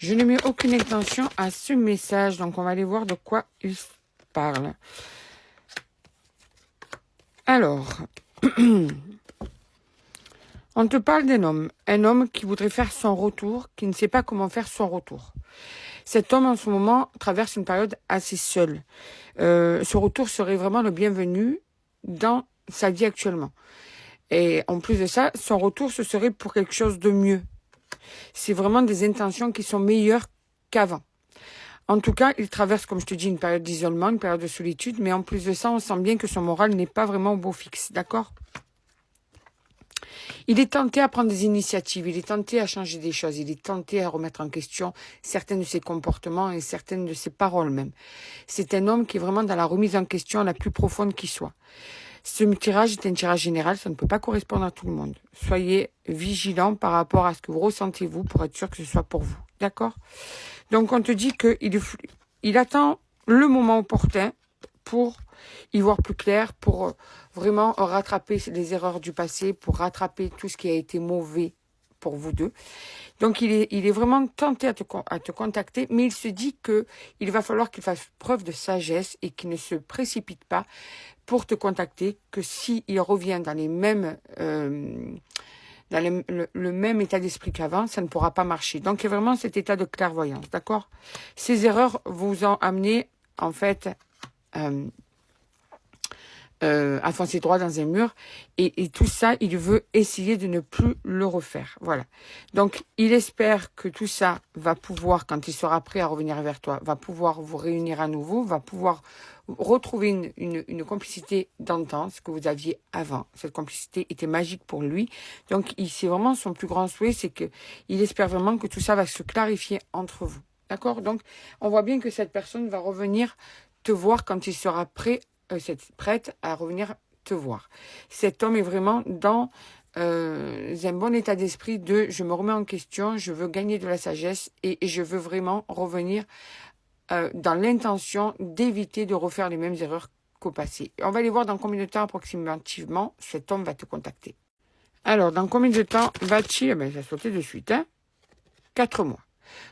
Je ne mets aucune intention à ce message, donc on va aller voir de quoi il parle. Alors, on te parle un homme qui voudrait faire son retour, qui ne sait pas comment faire son retour. Cet homme, en ce moment, traverse une période assez seule. Ce retour serait vraiment le bienvenu dans sa vie actuellement. Et en plus de ça, son retour, ce serait pour quelque chose de mieux. C'est vraiment des intentions qui sont meilleures qu'avant. En tout cas, il traverse, comme je te dis, une période d'isolement, une période de solitude, mais en plus de ça, on sent bien que son moral n'est pas vraiment au beau fixe, d'accord ? Il est tenté à prendre des initiatives, il est tenté à changer des choses, il est tenté à remettre en question certains de ses comportements et certaines de ses paroles même. C'est un homme qui est vraiment dans la remise en question la plus profonde qui soit. Ce tirage est un tirage général, ça ne peut pas correspondre à tout le monde. Soyez vigilants par rapport à ce que vous ressentez vous pour être sûr que ce soit pour vous. D'accord ? Donc on te dit qu'il attend le moment opportun pour y voir plus clair, pour vraiment rattraper les erreurs du passé, pour rattraper tout ce qui a été mauvais pour vous deux. Donc il est vraiment tenté à te contacter, mais il se dit que il va falloir qu'il fasse preuve de sagesse et qu'il ne se précipite pas pour te contacter, que s'il revient dans les mêmes le même état d'esprit qu'avant, ça ne pourra pas marcher. Donc il y a vraiment cet état de clairvoyance, d'accord ? Ces erreurs vous ont amené en fait à foncer droit dans un mur, et tout ça, il veut essayer de ne plus le refaire. Voilà. Donc, il espère que tout ça va pouvoir, quand il sera prêt à revenir vers toi, va pouvoir vous réunir à nouveau, va pouvoir retrouver une complicité d'entente que vous aviez avant. Cette complicité était magique pour lui. Donc, c'est vraiment son plus grand souhait, c'est que il espère vraiment que tout ça va se clarifier entre vous. D'accord ? Donc, on voit bien que cette personne va revenir te voir quand il sera prête à revenir te voir. Cet homme est vraiment dans un bon état d'esprit de je me remets en question, je veux gagner de la sagesse et je veux vraiment revenir dans l'intention d'éviter de refaire les mêmes erreurs qu'au passé. On va aller voir dans combien de temps approximativement cet homme va te contacter. Alors, dans combien de temps va-t-il... Ben, ça a sauté de suite, 4 mois.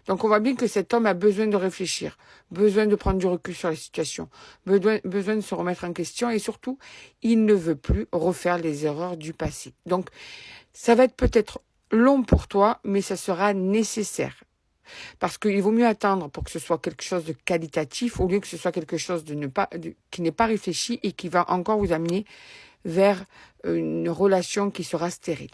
Donc, on voit bien que cet homme a besoin de réfléchir, besoin de prendre du recul sur la situation, besoin de se remettre en question et surtout, il ne veut plus refaire les erreurs du passé. Donc, ça va être peut-être long pour toi, mais ça sera nécessaire. Parce qu'il vaut mieux attendre pour que ce soit quelque chose de qualitatif au lieu que ce soit quelque chose qui n'est pas réfléchi et qui va encore vous amener vers une relation qui sera stérile.